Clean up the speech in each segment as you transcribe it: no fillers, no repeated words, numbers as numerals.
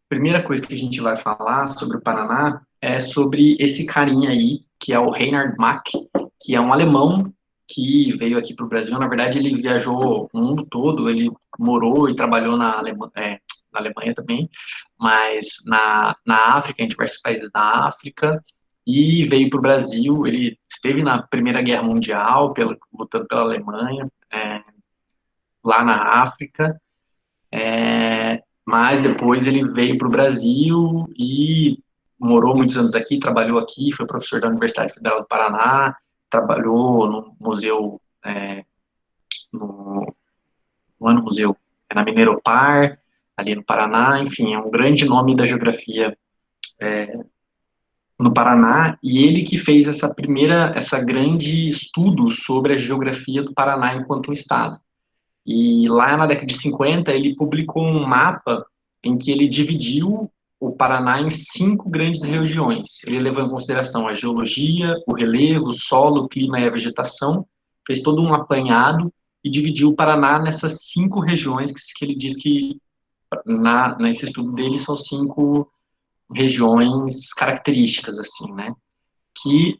primeira coisa que a gente vai falar sobre o Paraná é sobre esse carinha aí, que é o Reinhard Mack, que é um alemão que veio aqui para o Brasil. Na verdade, ele viajou o mundo todo, ele morou e trabalhou na Alemanha também, mas na África, em diversos países da África, e veio para o Brasil. Ele esteve na Primeira Guerra Mundial, lutando pela Alemanha, lá na África, mas depois ele veio para o Brasil e morou muitos anos aqui, trabalhou aqui, foi professor da Universidade Federal do Paraná, trabalhou no museu, no, no ano museu, na Mineropar, ali no Paraná, enfim, é um grande nome da geografia no Paraná, e ele que fez essa grande estudo sobre a geografia do Paraná enquanto um estado. E lá na década de 50, ele publicou um mapa em que ele dividiu o Paraná em 5 grandes regiões. Ele levou em consideração a geologia, o relevo, o solo, o clima e a vegetação, fez todo um apanhado e dividiu o Paraná nessas 5 regiões que ele diz que, nesse estudo dele, são 5 regiões características, assim, né? Que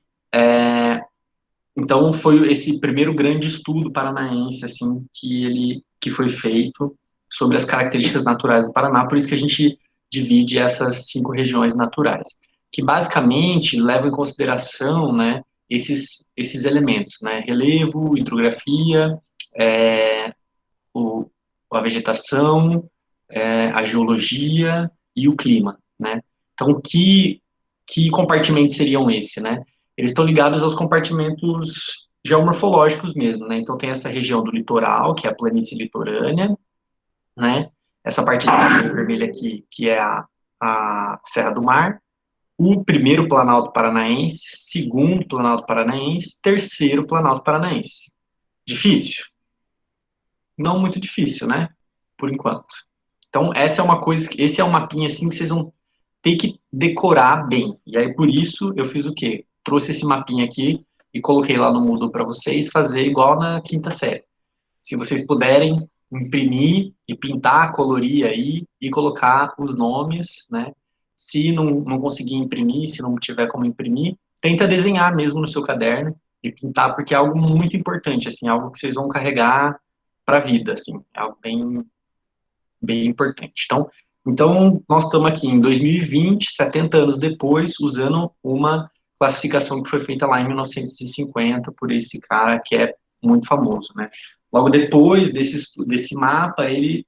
então foi esse primeiro grande estudo paranaense assim que foi feito sobre as características naturais do Paraná. Por isso que a gente divide essas 5 regiões naturais, que basicamente levam em consideração, né, esses elementos, né, relevo, hidrografia, é, o, a vegetação, a geologia e o clima, né? Então, que compartimentos seriam esse, né? Eles estão ligados aos compartimentos geomorfológicos mesmo, né? Então, tem essa região do litoral, que é a planície litorânea, né? Essa parte vermelha aqui, que é a Serra do Mar, o primeiro Planalto Paranaense, segundo Planalto Paranaense, terceiro Planalto Paranaense. Difícil? Não muito difícil, né? Por enquanto. Então, essa é uma coisa, esse é um mapinha assim que vocês vão ter que decorar bem. E aí, por isso, eu fiz o quê? Trouxe esse mapinha aqui e coloquei lá no Moodle para vocês fazer igual na quinta série. Se vocês puderem imprimir e pintar, colorir aí e colocar os nomes, né? Se não conseguir imprimir, se não tiver como imprimir, tenta desenhar mesmo no seu caderno e pintar, porque é algo muito importante, assim, algo que vocês vão carregar para a vida, assim, é algo bem importante. Então, nós estamos aqui em 2020, 70 anos depois, usando uma classificação que foi feita lá em 1950 por esse cara que é muito famoso, né? Logo depois desse mapa, ele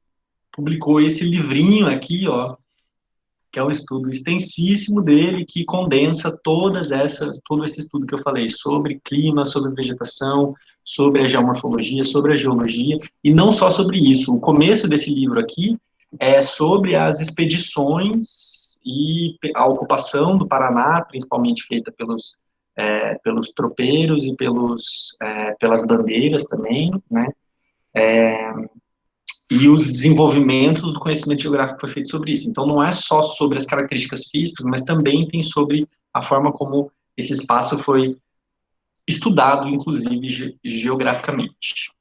publicou esse livrinho aqui, ó, que é um estudo extensíssimo dele, que condensa todo esse estudo que eu falei, sobre clima, sobre vegetação, sobre a geomorfologia, sobre a geologia, e não só sobre isso. O começo desse livro aqui é sobre as expedições e a ocupação do Paraná, principalmente feita pelos tropeiros e pelas bandeiras também, né? E os desenvolvimentos do conhecimento geográfico foi feito sobre isso. Então, não é só sobre as características físicas, mas também tem sobre a forma como esse espaço foi estudado, inclusive geograficamente.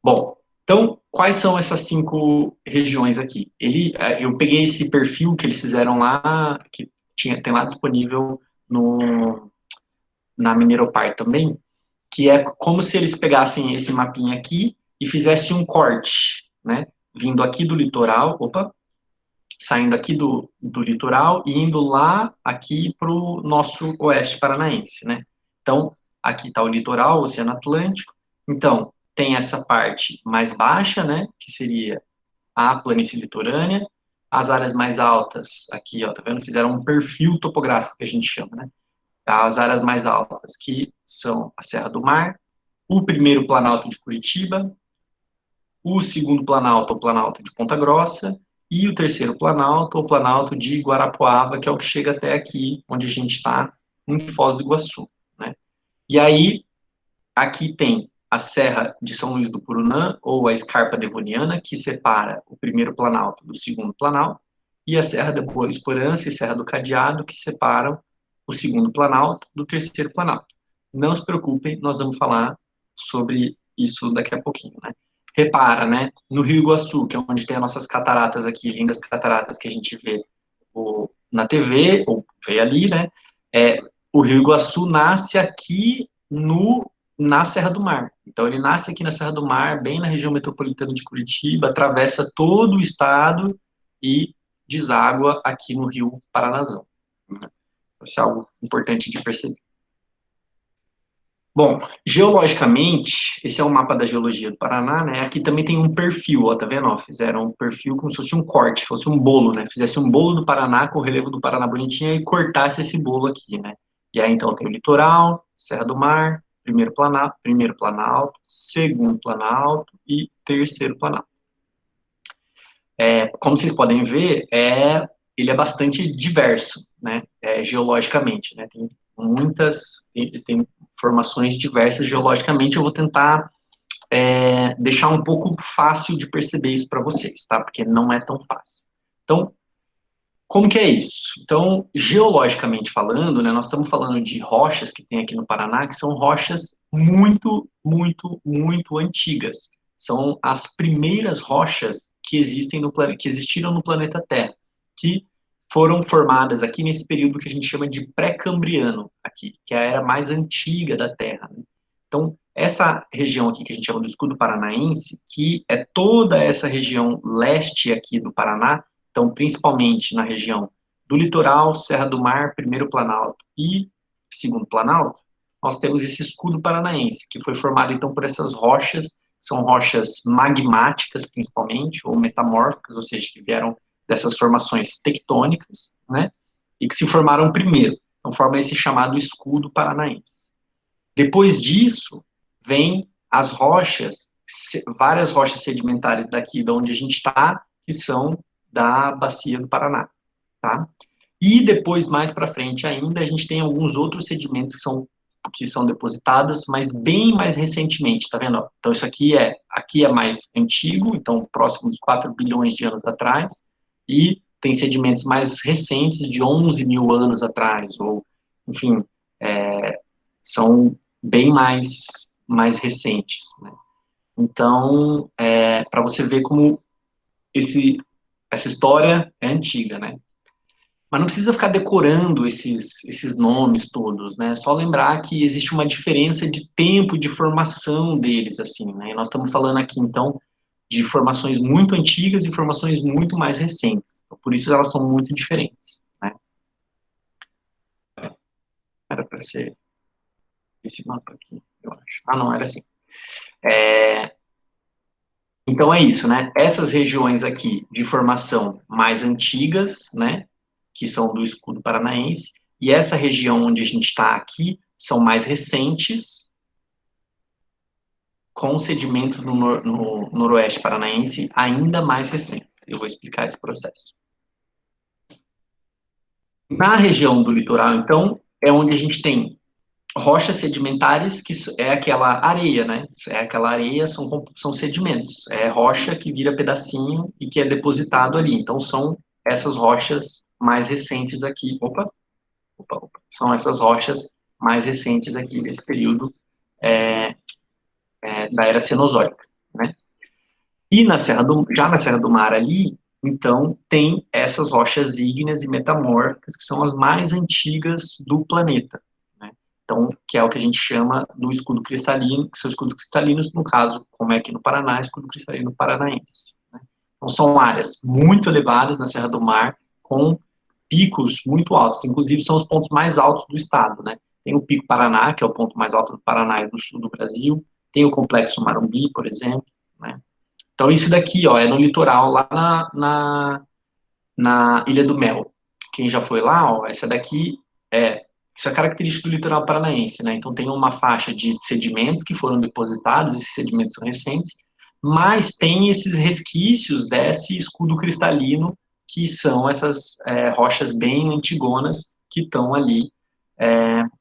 Bom, então, quais são essas 5 regiões aqui? Eu peguei esse perfil que eles fizeram lá, que tem lá disponível na Mineropar também, que é como se eles pegassem esse mapinha aqui e fizessem um corte, né? Vindo aqui do litoral, saindo aqui do litoral e indo lá aqui para o nosso oeste paranaense, né? Então, aqui está o litoral, o Oceano Atlântico. Então, tem essa parte mais baixa, né? Que seria a planície litorânea. As áreas mais altas, aqui, ó, tá vendo? Fizeram um perfil topográfico que a gente chama, né? As áreas mais altas, que são a Serra do Mar, o primeiro Planalto de Curitiba, o segundo Planalto, o Planalto de Ponta Grossa, e o terceiro Planalto, o Planalto de Guarapuava, que é o que chega até aqui, onde a gente está, em Foz do Iguaçu, né? E aí, aqui tem a Serra de São Luís do Purunã, ou a Escarpa Devoniana, que separa o primeiro Planalto do segundo Planalto, e a Serra da Boa Esperança e Serra do Cadeado, que separam o segundo Planalto do terceiro Planalto. Não se preocupem, nós vamos falar sobre isso daqui a pouquinho, né? repara, né, no Rio Iguaçu, que é onde tem as nossas cataratas aqui, lindas cataratas que a gente vê na TV, ou vê ali, né, o Rio Iguaçu nasce aqui na Serra do Mar. Então, ele nasce aqui na Serra do Mar, bem na região metropolitana de Curitiba, atravessa todo o estado e deságua aqui no Rio Paranazão. Isso é algo importante de perceber. Bom, geologicamente, esse é o mapa da geologia do Paraná, né? Aqui também tem um perfil, ó, tá vendo? Ó, fizeram um perfil como se fosse um corte, fosse um bolo, né? Fizesse um bolo do Paraná com o relevo do Paraná bonitinho e cortasse esse bolo aqui, né? E aí, então, tem o litoral, Serra do Mar, primeiro Planalto, segundo Planalto e terceiro Planalto. Como vocês podem ver, ele é bastante diverso, né? Geologicamente, né? Tem tem formações diversas geologicamente. Eu vou tentar deixar um pouco fácil de perceber isso para vocês, tá? Porque não é tão fácil. Então, como que é isso? Então, geologicamente falando, né, nós estamos falando de rochas que tem aqui no Paraná, que são rochas muito, muito, muito antigas. São as primeiras rochas que que existiram no planeta Terra, que foram formadas aqui nesse período que a gente chama de pré-cambriano, aqui, que é a era mais antiga da Terra, né? Então, essa região aqui que a gente chama do escudo paranaense, que é toda essa região leste aqui do Paraná, então, principalmente na região do litoral, Serra do Mar, Primeiro Planalto e Segundo Planalto, nós temos esse escudo paranaense, que foi formado, então, por essas rochas, são rochas magmáticas, principalmente, ou metamórficas, ou seja, que vieram dessas formações tectônicas, né, e que se formaram primeiro. Então, forma esse chamado escudo paranaense. Depois disso, vem as rochas, várias rochas sedimentares daqui de onde a gente está, que são da bacia do Paraná, tá? E depois, mais para frente ainda, a gente tem alguns outros sedimentos que são depositados, mas bem mais recentemente, tá vendo? Então, isso aqui é mais antigo, então próximo dos 4 bilhões de anos atrás, e tem sedimentos mais recentes, de 11 mil anos atrás, ou, enfim, são bem mais recentes, né? Então, para você ver como essa história é antiga, né? Mas não precisa ficar decorando esses nomes todos, né? Só lembrar que existe uma diferença de tempo de formação deles, assim, né? E nós estamos falando aqui, então, de formações muito antigas e formações muito mais recentes. Então, por isso elas são muito diferentes, né? Era para ser esse mapa aqui, eu acho. Ah, não, era assim. Então é isso, né? Essas regiões aqui de formação mais antigas, né? Que são do escudo paranaense, e essa região onde a gente está aqui são mais recentes, com sedimento no noroeste paranaense ainda mais recente. Eu vou explicar esse processo. Na região do litoral, então, é onde a gente tem rochas sedimentares, que é aquela areia, né? É aquela areia, são sedimentos. É rocha que vira pedacinho e que é depositado ali. Então, são essas rochas mais recentes aqui. Opa. São essas rochas mais recentes aqui nesse período da Era Cenozoica, né? E já na Serra do Mar ali, então, tem essas rochas ígneas e metamórficas, que são as mais antigas do planeta, né? Então, que é o que a gente chama do escudo cristalino, que são escudos cristalinos, no caso, como é aqui no Paraná, escudo cristalino paranaense, né? Então, são áreas muito elevadas na Serra do Mar, com picos muito altos, inclusive são os pontos mais altos do estado, né? Tem o Pico Paraná, que é o ponto mais alto do Paraná e do sul do Brasil, tem o Complexo Marumbi, por exemplo, né? Então, isso daqui, ó, é no litoral, lá na Ilha do Mel. Quem já foi lá, ó, isso é característico do litoral paranaense, né? Então, tem uma faixa de sedimentos que foram depositados, esses sedimentos são recentes, mas tem esses resquícios desse escudo cristalino, que são essas rochas bem antigonas que estão ali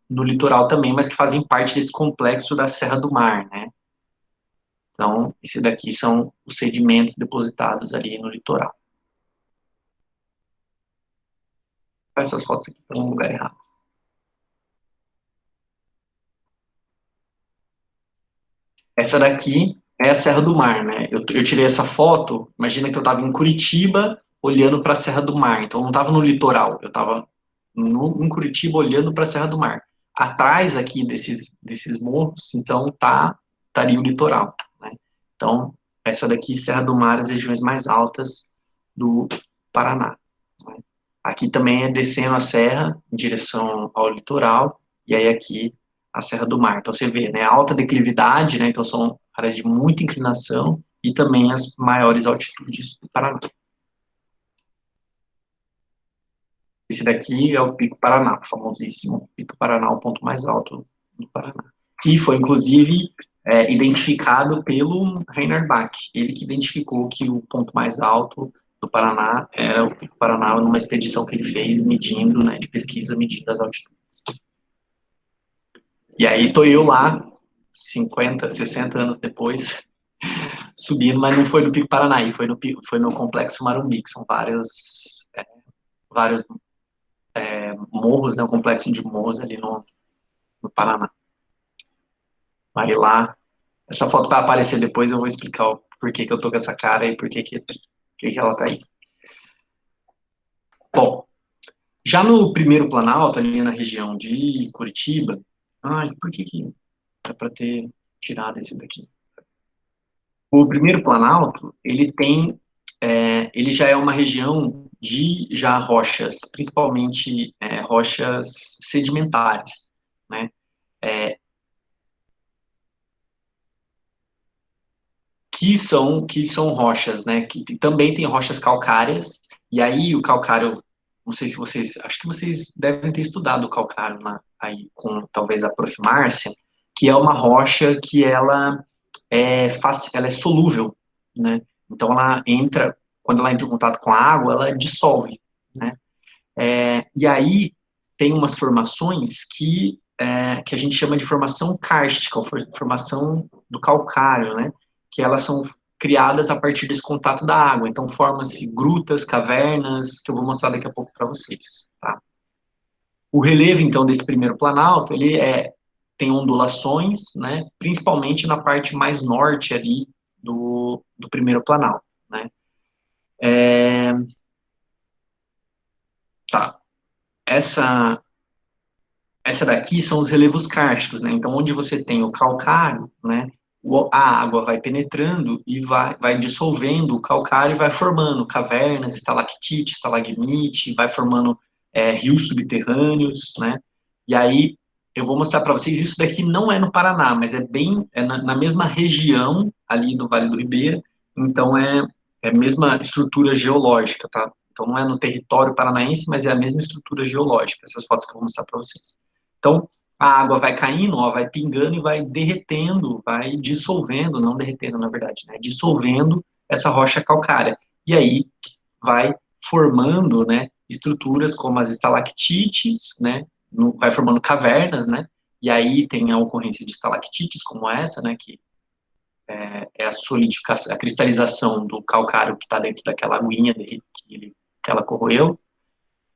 no litoral também, mas que fazem parte desse complexo da Serra do Mar, né? Então, esse daqui são os sedimentos depositados ali no litoral. Essas fotos aqui estão no lugar errado. Essa daqui É a Serra do Mar, né? Eu tirei essa foto, imagina que eu estava em Curitiba olhando para a Serra do Mar, então eu não estava no litoral, eu estava em Curitiba olhando para a Serra do Mar. Atrás aqui desses morros, então estaria o litoral, né? Então, essa daqui, Serra do Mar, as regiões mais altas do Paraná, né? Aqui também é descendo a serra em direção ao litoral, e aí aqui a Serra do Mar. Então você vê, né, alta declividade, né, então são áreas de muita inclinação e também as maiores altitudes do Paraná. Esse daqui é o Pico Paraná, o famosíssimo Pico Paraná, o ponto mais alto do Paraná. Que foi, inclusive, identificado pelo Reinhard Bach. Ele que identificou que o ponto mais alto do Paraná era o Pico Paraná, numa expedição que ele fez medindo, né, de pesquisa, medindo as altitudes. E aí tô eu lá, 50, 60 anos depois, subindo, mas não foi no Pico Paranaí, foi no Complexo Marumbi, que são vários morros, né, um complexo de morros ali no Paraná. Aí lá, essa foto vai aparecer depois, eu vou explicar o porquê que eu tô com essa cara e por que ela tá aí. Bom, já no primeiro Planalto, ali na região de Curitiba, ai, por que era para ter tirado esse daqui? O primeiro Planalto, ele já é uma região de já rochas, principalmente rochas sedimentares, né? Que são rochas, né? Que também tem rochas calcárias, e aí o calcário, não sei se vocês, acho que vocês devem ter estudado o calcário aí com talvez a Prof. Márcia, que é uma rocha que ela é solúvel, né? Então quando ela entra em contato com a água, ela dissolve, né? E aí tem umas formações que a gente chama de formação kárstica, ou formação do calcário, né? Que elas são criadas a partir desse contato da água. Então forma-se grutas, cavernas, que eu vou mostrar daqui a pouco para vocês, tá? O relevo, então, desse primeiro planalto, tem ondulações, né? Principalmente na parte mais norte ali do primeiro planalto, né? Tá. Essa Essa daqui são os relevos kársticos, né? Então, onde você tem o calcário, né? A água vai penetrando e vai dissolvendo o calcário e vai formando cavernas, estalactite, estalagmite, vai formando rios subterrâneos, né? E aí, eu vou mostrar para vocês, isso daqui não é no Paraná, mas é na mesma região ali do Vale do Ribeira, então é a mesma estrutura geológica, tá? Então, não é no território paranaense, mas é a mesma estrutura geológica, essas fotos que eu vou mostrar para vocês. Então, a água vai caindo, ó, vai pingando e vai derretendo, vai dissolvendo, não derretendo, na verdade, né? Dissolvendo essa rocha calcária. E aí vai formando, né, estruturas como as estalactites, né? Vai formando cavernas, né? E aí tem a ocorrência de estalactites como essa, né, que é a solidificação, a cristalização do calcário que está dentro daquela aguinha que ela corroeu,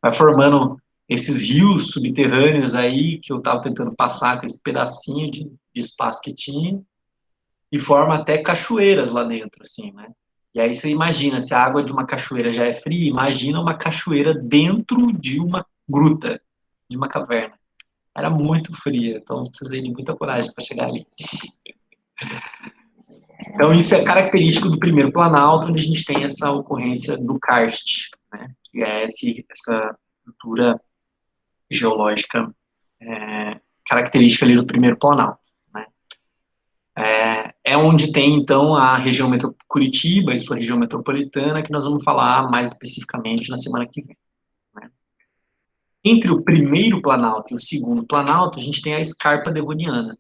vai formando esses rios subterrâneos aí que eu estava tentando passar com esse pedacinho de espaço que tinha, e forma até cachoeiras lá dentro, assim, né? E aí você imagina, se a água de uma cachoeira já é fria, imagina uma cachoeira dentro de uma gruta, de uma caverna. Era muito fria, então precisei de muita coragem para chegar ali. Então isso é característico do primeiro planalto, onde a gente tem essa ocorrência do karst, né? Que é essa estrutura geológica característica ali do primeiro planalto, né? É onde tem, então, a região Curitiba e sua região metropolitana, que nós vamos falar mais especificamente na semana que vem, né? Entre o primeiro planalto e o segundo planalto, a gente tem a escarpa devoniana.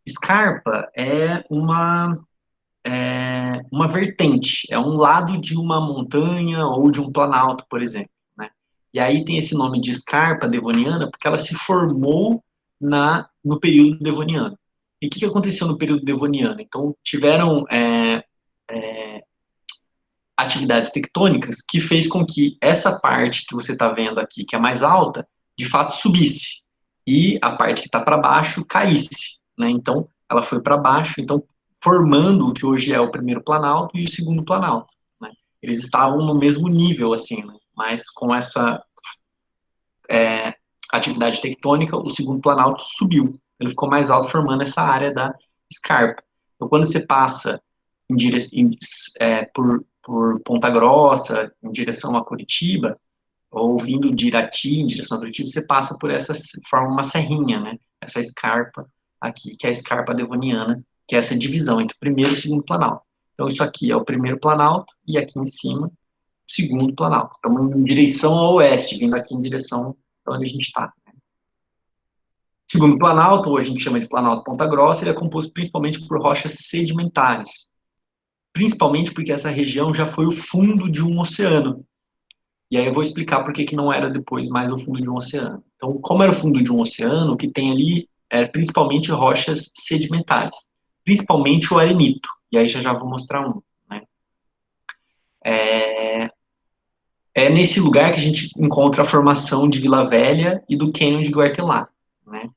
Escarpa é uma vertente, é um lado de uma montanha ou de um planalto, por exemplo, né? E aí tem esse nome de escarpa devoniana porque ela se formou no período devoniano. E o que aconteceu no período devoniano? Então, tiveram atividades tectônicas que fez com que essa parte que você está vendo aqui, que é mais alta, de fato subisse, e a parte que está para baixo caísse, né? Então, ela foi para baixo, então formando o que hoje é o primeiro planalto e o segundo planalto, né? Eles estavam no mesmo nível, assim, né? Mas com essa atividade tectônica, o segundo planalto subiu. Ele ficou mais alto, formando essa área da escarpa. Então, quando você passa por Ponta Grossa, em direção a Curitiba, ou vindo de Irati, em direção a Curitiba, você passa por essa, forma uma serrinha, né? Essa escarpa aqui, que é a escarpa devoniana, que é essa divisão entre o primeiro e o segundo planalto. Então, isso aqui é o primeiro planalto, e aqui em cima, o segundo planalto. Estamos em direção ao oeste, vindo aqui em direção a onde a gente está. Segundo planalto, ou a gente chama de planalto Ponta Grossa, ele é composto principalmente por rochas sedimentares. Principalmente porque essa região já foi o fundo de um oceano. E aí eu vou explicar por que que não era depois mais o fundo de um oceano. Então, como era o fundo de um oceano, o que tem ali é principalmente rochas sedimentares. Principalmente o arenito. E aí já vou mostrar um. Né? É nesse lugar que a gente encontra a formação de Vila Velha e do Cânion de Guartelá. Né?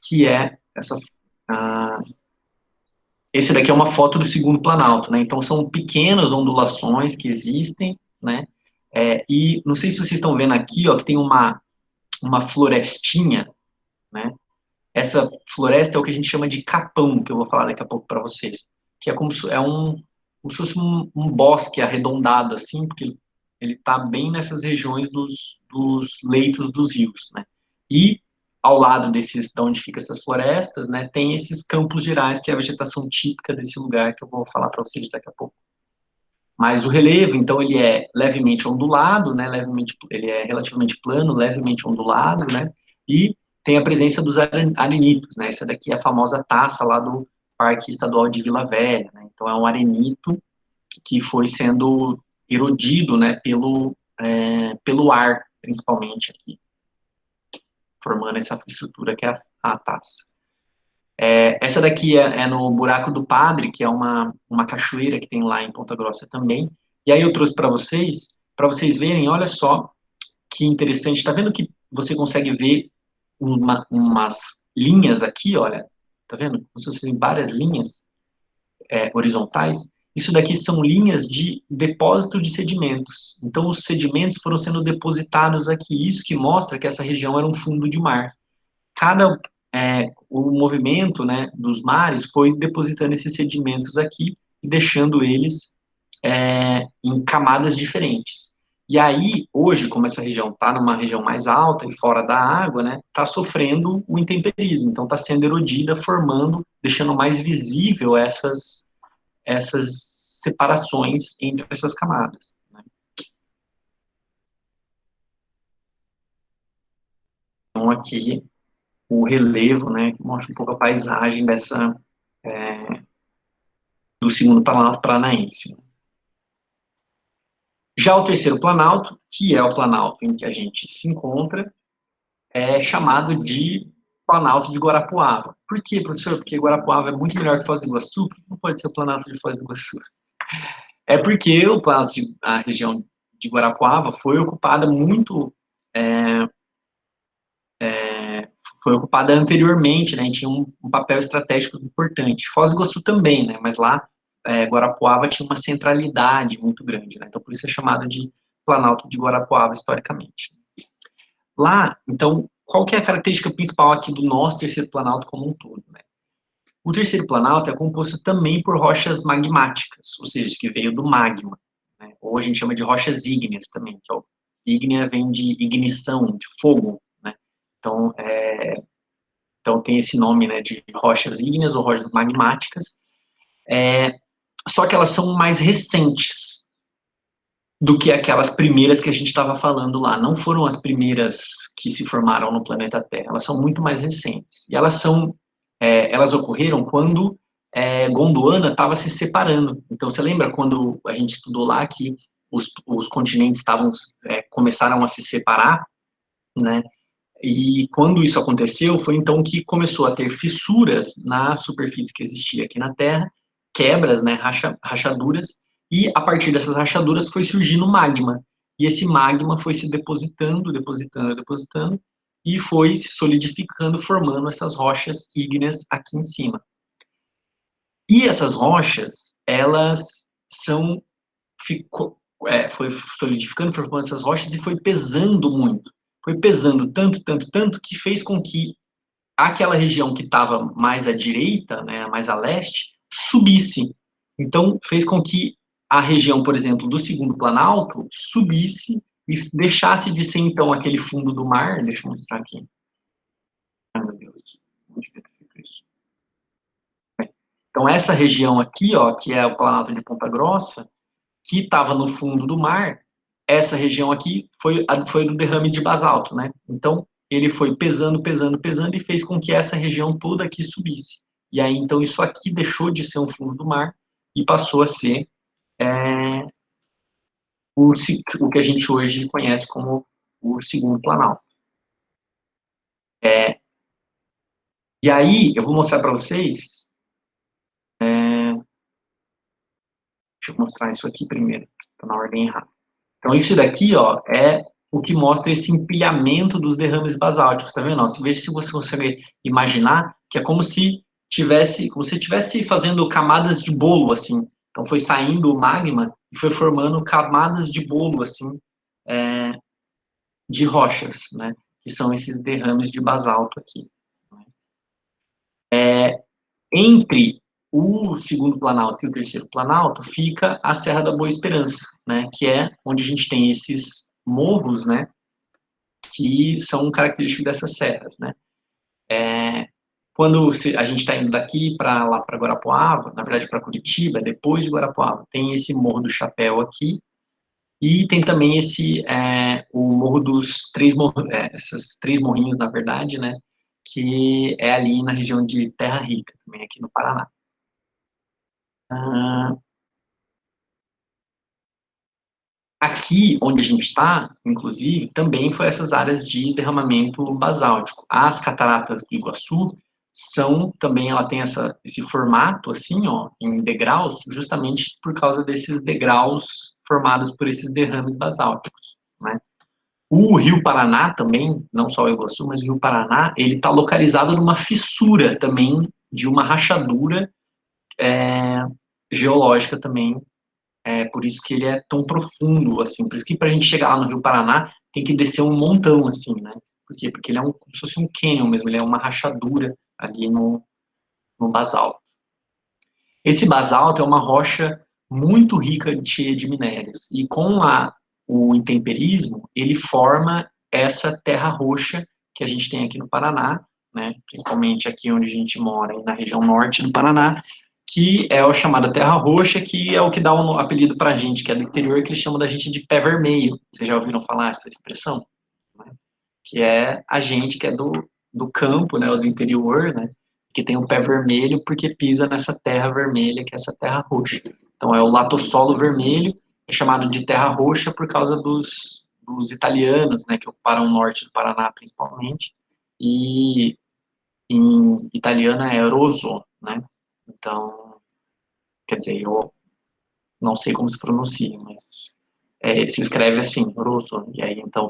Que é essa... esse daqui é uma foto do segundo planalto, né? Então são pequenas ondulações que existem, né? E não sei se vocês estão vendo aqui, ó, que tem uma florestinha, né? Essa floresta é o que a gente chama de capão, que eu vou falar daqui a pouco para vocês, que é como se, como se fosse um bosque arredondado, assim, porque ele está bem nessas regiões dos leitos dos rios, né? E ao lado desses, de onde ficam essas florestas, né, tem esses campos gerais, que é a vegetação típica desse lugar, que eu vou falar para vocês daqui a pouco. Mas o relevo, então, ele é levemente ondulado, né, ele é relativamente plano, levemente ondulado, né, e tem a presença dos arenitos, né, essa daqui é a famosa taça lá do Parque Estadual de Vila Velha, né, então é um arenito que foi sendo erodido, né, pelo ar, principalmente aqui, formando essa estrutura que é a taça. Essa daqui é no Buraco do Padre, que é uma cachoeira que tem lá em Ponta Grossa também. E aí eu trouxe para vocês verem, olha só que interessante. Está vendo que você consegue ver umas linhas aqui, olha? Tá vendo? Como se fossem várias linhas horizontais. Isso daqui são linhas de depósito de sedimentos. Então, os sedimentos foram sendo depositados aqui. Isso que mostra que essa região era um fundo de mar. O movimento, né, dos mares foi depositando esses sedimentos aqui e deixando eles em camadas diferentes. E aí, hoje, como essa região está numa região mais alta e fora da água, né, está sofrendo o intemperismo, então está sendo erodida, formando, deixando mais visível essas separações entre essas camadas. Né. Então, aqui, o relevo, né, que mostra um pouco a paisagem do segundo planalto paranaense. Já o terceiro planalto, que é o planalto em que a gente se encontra, é chamado de Planalto de Guarapuava. Por quê, professor? Porque Guarapuava é muito melhor que Foz do Iguaçu? Por que não pode ser o Planalto de Foz do Iguaçu? É porque a região de Guarapuava foi ocupada é, foi ocupada anteriormente, né, e tinha um papel estratégico importante. Foz do Iguaçu também, né, mas lá Guarapuava tinha uma centralidade muito grande, né, então por isso é chamado de Planalto de Guarapuava historicamente. Lá, então, qual que é a característica principal aqui do nosso terceiro planalto como um todo, né? O terceiro planalto é composto também por rochas magmáticas, ou seja, que veio do magma, né? Ou a gente chama de rochas ígneas também, que ígnea vem de ignição, de fogo, né? Então, então tem esse nome, né, de rochas ígneas ou rochas magmáticas, só que elas são mais recentes do que aquelas primeiras que a gente estava falando lá. Não foram as primeiras que se formaram no planeta Terra, elas são muito mais recentes. E elas ocorreram quando Gondwana estava se separando. Então, você lembra quando a gente estudou lá que os continentes começaram a se separar, né? E quando isso aconteceu, foi então que começou a ter fissuras na superfície que existia aqui na Terra, quebras, né, rachaduras, e a partir dessas rachaduras foi surgindo magma. E esse magma foi se depositando, depositando, depositando, e foi se solidificando, formando essas rochas ígneas aqui em cima. E essas rochas, elas foi solidificando, foi formando essas rochas e foi pesando muito. Foi pesando tanto, tanto, tanto, que fez com que aquela região que estava mais à direita, né, mais a leste, subisse. Então, fez com que a região, por exemplo, do segundo planalto subisse e deixasse de ser, então, aquele fundo do mar. Deixa eu mostrar aqui. Ai, meu Deus. Onde que fica isso? Então, essa região aqui, ó, que é o Planalto de Ponta Grossa, que estava no fundo do mar, essa região aqui foi do derrame de basalto, né? Então, ele foi pesando, pesando, pesando e fez com que essa região toda aqui subisse. E aí, então, isso aqui deixou de ser um fundo do mar e passou a ser o que a gente hoje conhece como o segundo planalto. E aí, eu vou mostrar para vocês. Deixa eu mostrar isso aqui primeiro, está na ordem errada. Então, isso daqui, ó, é o que mostra esse empilhamento dos derrames basálticos, tá vendo? Veja se você consegue imaginar que é como se estivesse fazendo camadas de bolo, assim. Então, foi saindo o magma e foi formando camadas de bolo, assim, de rochas, né? Que são esses derrames de basalto aqui. Entre o segundo planalto e o terceiro planalto fica a Serra da Boa Esperança, né? Que é onde a gente tem esses morros, né? Que são característicos dessas serras, né? Quando a gente está indo daqui para lá para Guarapuava, na verdade para Curitiba, depois de Guarapuava, tem esse Morro do Chapéu aqui, e tem também o Morro dos Três Morros, essas três morrinhos, na verdade, né? Que é ali na região de Terra Rica, também aqui no Paraná. Ah, aqui onde a gente está, inclusive, também foi essas áreas de derramamento basáltico. As cataratas do Iguaçu são também, ela tem esse formato assim, ó, em degraus, justamente por causa desses degraus formados por esses derrames basálticos, né? O Rio Paraná também, não só o Iguaçu, mas o Rio Paraná, ele está localizado numa fissura também de uma rachadura geológica também, por isso que ele é tão profundo, assim. Por isso que para a gente chegar lá no Rio Paraná, tem que descer um montão, assim, né? Por quê? Porque ele é como se fosse um cânion mesmo, ele é uma rachadura ali no basalto. Esse basalto é uma rocha muito rica cheia de minérios. E com o intemperismo, ele forma essa terra roxa que a gente tem aqui no Paraná, né? Principalmente aqui onde a gente mora, na região norte do Paraná, que é a chamada terra roxa, que é o que dá um apelido para a gente, que é do interior, que eles chamam da gente de pé vermelho. Vocês já ouviram falar essa expressão? Né? Que é a gente que é do campo, né, ou do interior, né, que tem o pé vermelho porque pisa nessa terra vermelha, que é essa terra roxa. Então é o latossolo vermelho, é chamado de terra roxa por causa dos italianos, né, que ocuparam o norte do Paraná principalmente, e em italiano é rosso, né? Então, quer dizer, eu não sei como se pronuncia, mas se escreve assim, rosso, e aí então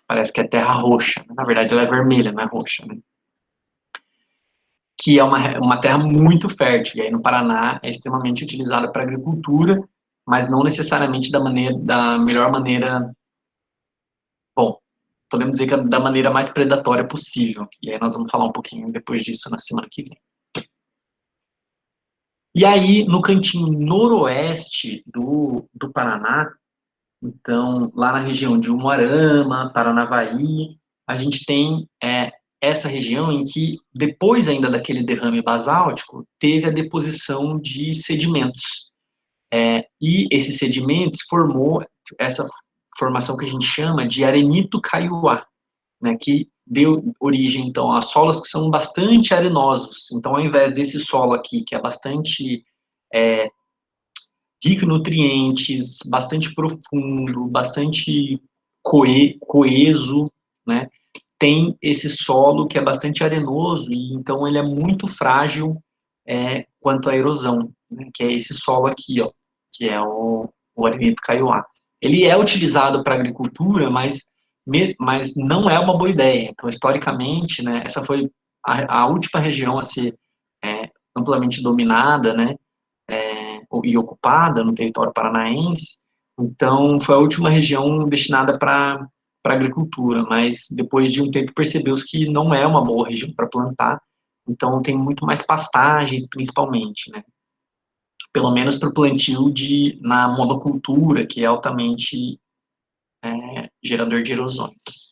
parece que é terra roxa. Na verdade, ela é vermelha, não é roxa, né? Que é uma terra muito fértil, e aí no Paraná é extremamente utilizada para agricultura, mas não necessariamente da melhor maneira, bom, podemos dizer que é da maneira mais predatória possível, e aí nós vamos falar um pouquinho depois disso na semana que vem. E aí, no cantinho noroeste do Paraná, então, lá na região de Umuarama, Paranavaí, a gente tem essa região em que, depois ainda daquele derrame basáltico, teve a deposição de sedimentos. E esses sedimentos formou essa formação que a gente chama de arenito-caiuá, né, que deu origem, então, a solos que são bastante arenosos. Então, ao invés desse solo aqui, que é bastante rico em nutrientes, bastante profundo, bastante coeso, né? Tem esse solo que é bastante arenoso e então ele é muito frágil quanto à erosão, né? Que é esse solo aqui, ó, que é o arenito caiuá. Ele é utilizado para agricultura, mas não é uma boa ideia. Então, historicamente, né, essa foi a última região a ser amplamente dominada, né, e ocupada no território paranaense. Então, foi a última região destinada para agricultura, mas depois de um tempo percebeu-se que não é uma boa região para plantar, então tem muito mais pastagens, principalmente, né? Pelo menos para o plantio na monocultura, que é altamente gerador de erosões.